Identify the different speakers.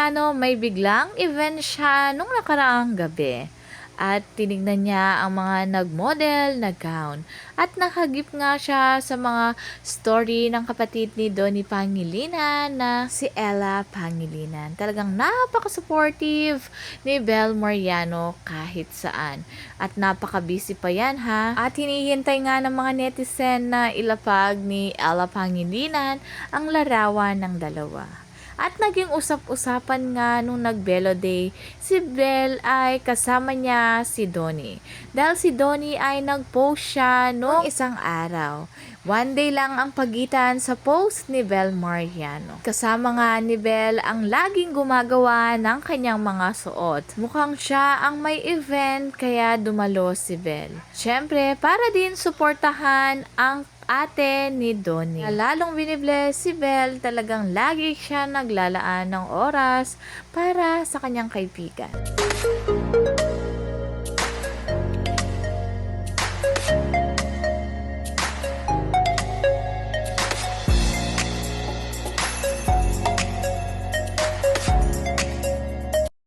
Speaker 1: Mariano may biglang event siya nung nakaraang gabi. At tinignan niya ang mga nag-model na gown. At nakagip nga siya sa mga story ng kapatid ni Donnie Pangilinan na si Ella Pangilinan. Talagang napaka-supportive ni Bel Mariano kahit saan. At napaka-busy pa yan ha. At hinihintay nga ng mga netizen na ilapag ni Ella Pangilinan ang larawan ng dalawa. At naging usap-usapan nga nung nag-Belo Day, si Bel ay kasama niya si Donnie. Dahil si Donnie ay nag-post siya noong isang araw. One day lang ang pagitan sa post ni Bel Mariano. Kasama nga ni Bel ang laging gumagawa ng kanyang mga suot. Mukhang siya ang may event kaya dumalo si Bel. Siyempre, para din suportahan ang ate ni Donnie. Lalong binibless si Bel, talagang lagi siya naglalaan ng oras para sa kanyang kaibigan.